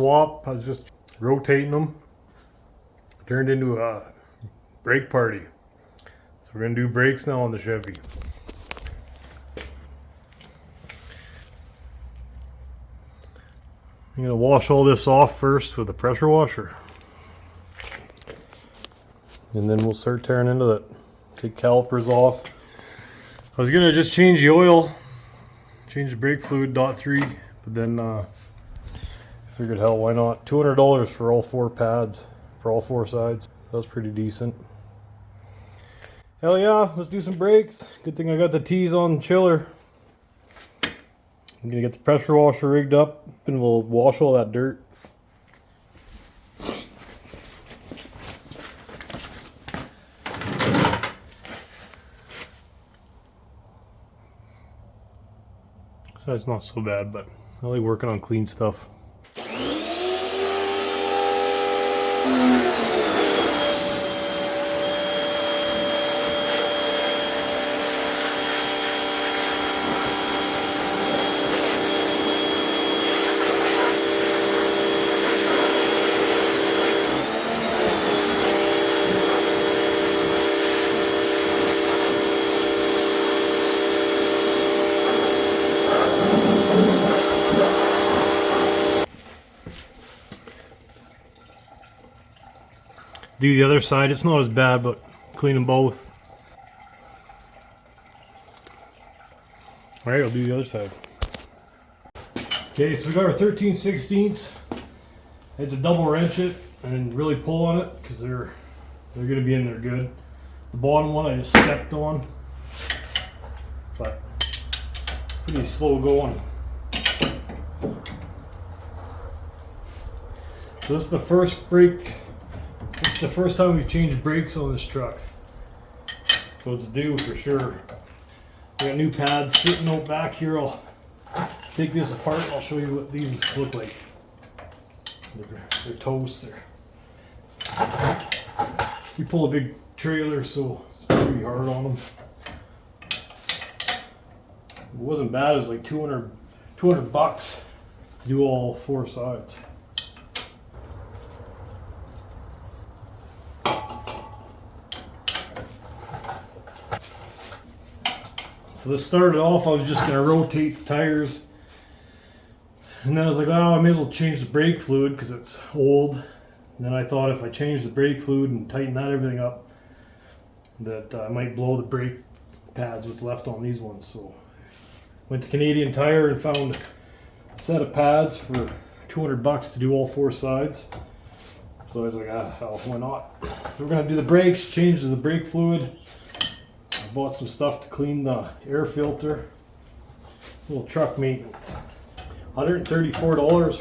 swap. I was just rotating them. Turned into a brake party. So we're gonna do brakes now on the Chevy. I'm gonna wash all this off first with a pressure washer. And then we'll start tearing into that. Take calipers off. I was gonna just change the oil, change the brake fluid, .3, but then figured, hell, why not? $200 for all 4 pads, for all 4 sides. That was pretty decent. Hell yeah, let's do some brakes. Good thing I got the T's on the chiller. I'm gonna get the pressure washer rigged up and we'll wash all that dirt. So it's not so bad, but I like working on clean stuff. Do the other side, it's not as bad, but clean them both. Alright, I'll do the other side. Okay, so we got our 13/16. I had to double wrench it and really pull on it because they're gonna be in there good. The bottom one I just stepped on, but pretty slow going. So this is the first brake. This is the first time we've changed brakes on this truck, so it's due for sure. We got new pads sitting out back here. I'll take this apart and I'll show you what these look like. They're toast. We pull a big trailer, so it's pretty hard on them. It wasn't bad. It was like 200 bucks to do all 4 sides. So this started off, I was just going to rotate the tires. And then I was like, oh, I may as well change the brake fluid because it's old. And then I thought if I change the brake fluid and tighten everything up, that I might blow the brake pads, what's left on these ones. So went to Canadian Tire and found a set of pads for 200 bucks to do all 4 sides. So I was like, ah, hell, why not? So we're going to do the brakes, change the brake fluid. I bought some stuff to clean the air filter. A little truck maintenance. $134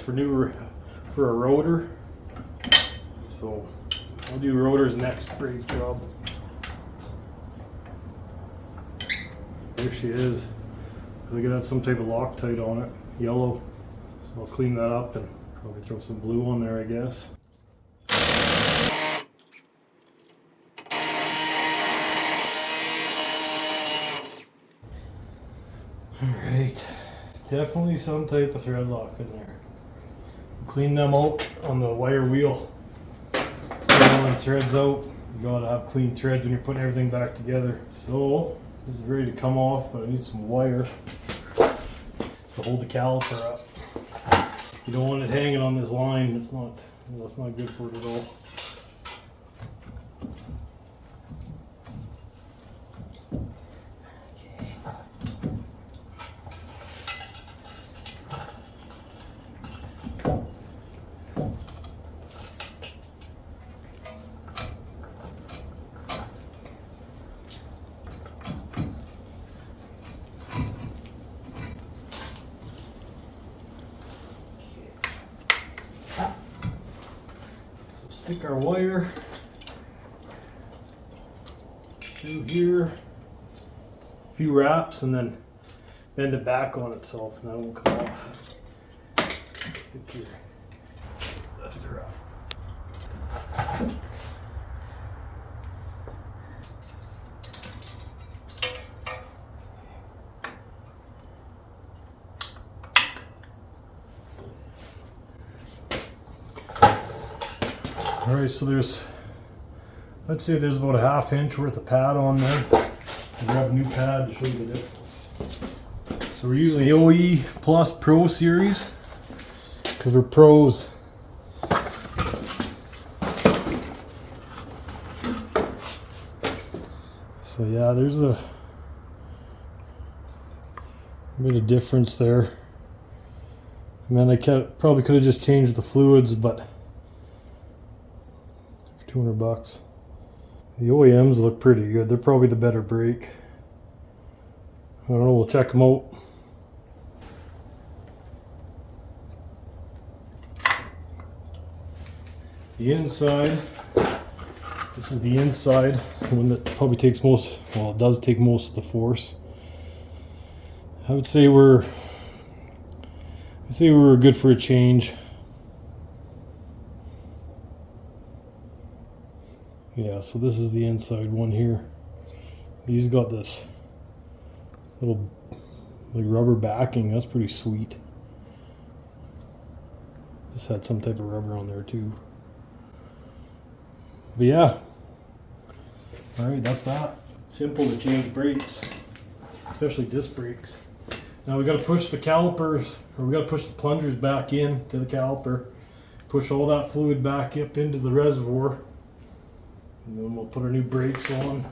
for a rotor. So I'll do rotors next brake job. There she is. I got some type of Loctite on it, yellow. So I'll clean that up and probably throw some blue on there, I guess. Alright, definitely some type of thread lock in there. Clean them out on the wire wheel. Clean all the threads out. You gotta have clean threads when you're putting everything back together. So, this is ready to come off, but I need some wire to hold the caliper up. You don't want it hanging on this line. That's not good for it at all. Stick our wire through here, a few wraps, and then bend it back on itself, and that won't come off. Stick here, lift her up. Alright, so I'd say there's about a ½ inch worth of pad on there. I'll grab a new pad to show you the difference. So we're using the OE Plus Pro series because we're pros. So yeah, there's a bit of difference there. I mean, probably could have just changed the fluids, but for 200 bucks. The OEMs look pretty good. They're probably the better brake. I don't know, we'll check them out. The inside, this is the inside, one that probably takes most, well, it does take most of the force. I would say we're good for a change. Yeah, so this is the inside one here. These got this little like rubber backing. That's pretty sweet. This had some type of rubber on there too. But yeah. Alright, that's that. Simple to change brakes, especially disc brakes. Now we got to push the calipers, or we got to push the plungers back in to the caliper, push all that fluid back up into the reservoir, and then we'll put our new brakes on.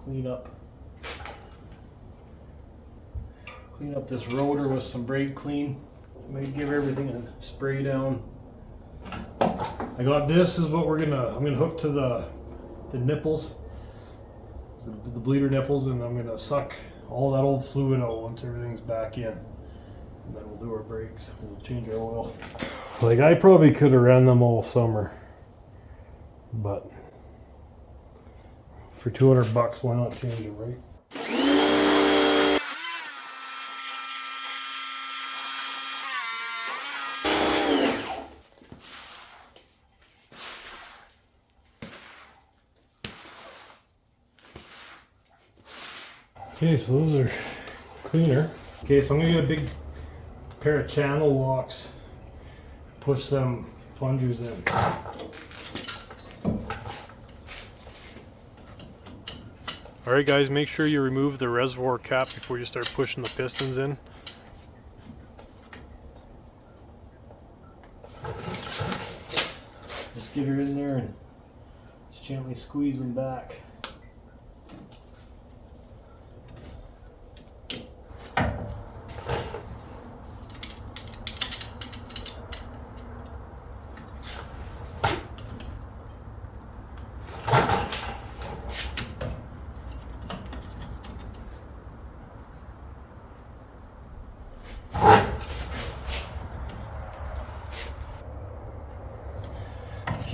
Clean up this rotor with some brake clean. Maybe give everything a spray down. I got this is what I'm gonna hook to the nipples, the bleeder nipples, and I'm gonna suck all that old fluid out once everything's back in, and then we'll do our brakes. We'll change our oil. Like, I probably could have ran them all summer, but for 200 bucks, why not change it, right? Okay, so those are cleaner. Okay, so I'm gonna get a big pair of channel locks, push them plungers in. Alright guys, make sure you remove the reservoir cap before you start pushing the pistons in. Just get her in there and just gently squeeze them back.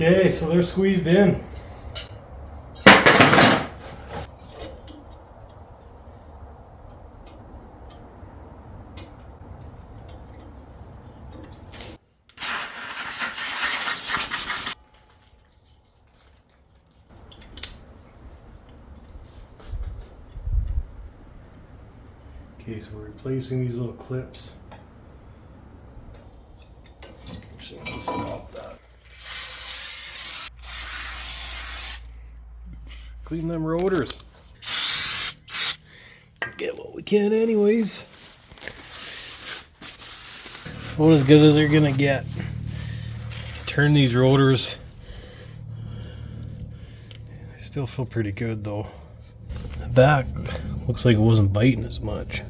Okay, so they're squeezed in. Okay, so we're replacing these little clips. Actually, I'll stop that. Clean them rotors. Get what we can anyways. What as good as they're gonna get. Turn these rotors. They still feel pretty good though. The back looks like it wasn't biting as much.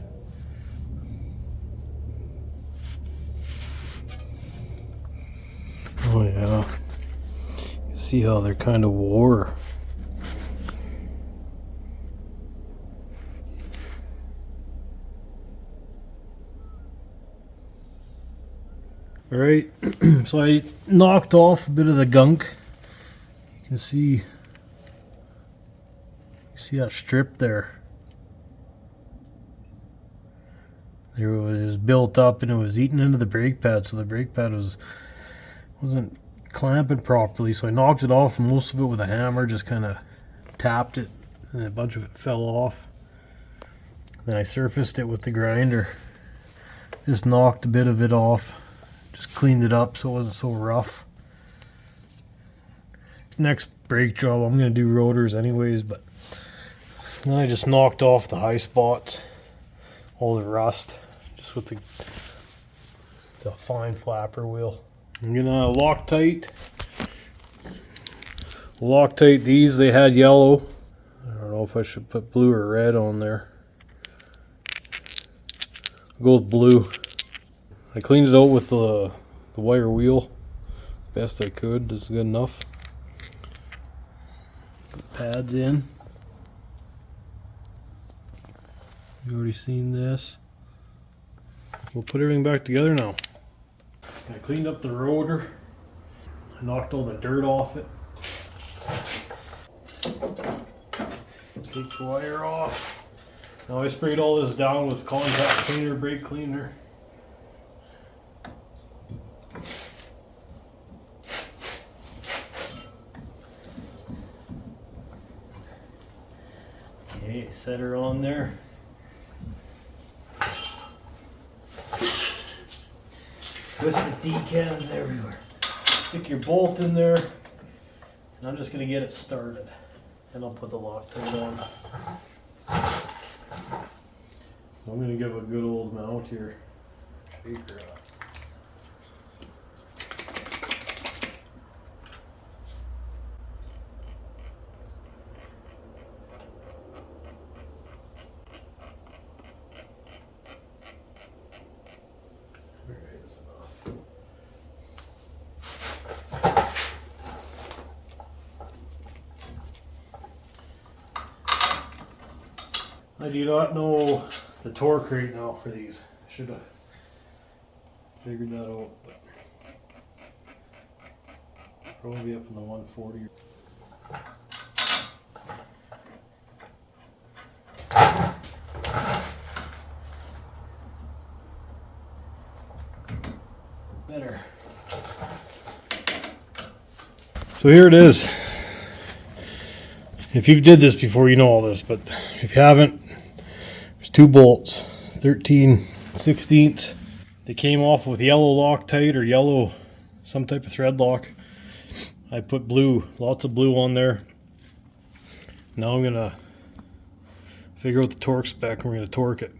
Oh yeah. You see how they're kind of wore. Alright, so I knocked off a bit of the gunk. You can see that strip there. There it was built up and it was eating into the brake pad, so the brake pad wasn't clamping properly, so I knocked it off, most of it with a hammer, just kind of tapped it and a bunch of it fell off. Then I surfaced it with the grinder, just knocked a bit of it off. Just cleaned it up so it wasn't so rough. Next brake job, I'm gonna do rotors anyways, but then I just knocked off the high spots, all the rust, just with it's a fine flapper wheel. I'm gonna Loctite these. They had yellow. I don't know if I should put blue or red on there. I'll go with blue. I cleaned it out with the wire wheel best I could. This is good enough. Put pads in. You already seen this. We'll put everything back together now. I cleaned up the rotor. I knocked all the dirt off it. Take the wire off. Now I sprayed all this down with contact cleaner, brake cleaner. Okay, set her on there. Twist the decans everywhere. Stick your bolt in there. And I'm just going to get it started. And I'll put the Loctite on. So I'm going to give a good old mount here. Shake her up. I do not know the torque right now for these. I should have figured that out, but probably up in the 140. Better. So here it is. If you've did this before, you know all this, but if you haven't, there's two bolts, 13/16. They came off with yellow Loctite or yellow, some type of thread lock. I put blue, lots of blue on there. Now I'm gonna figure out the torque spec and we're gonna torque it.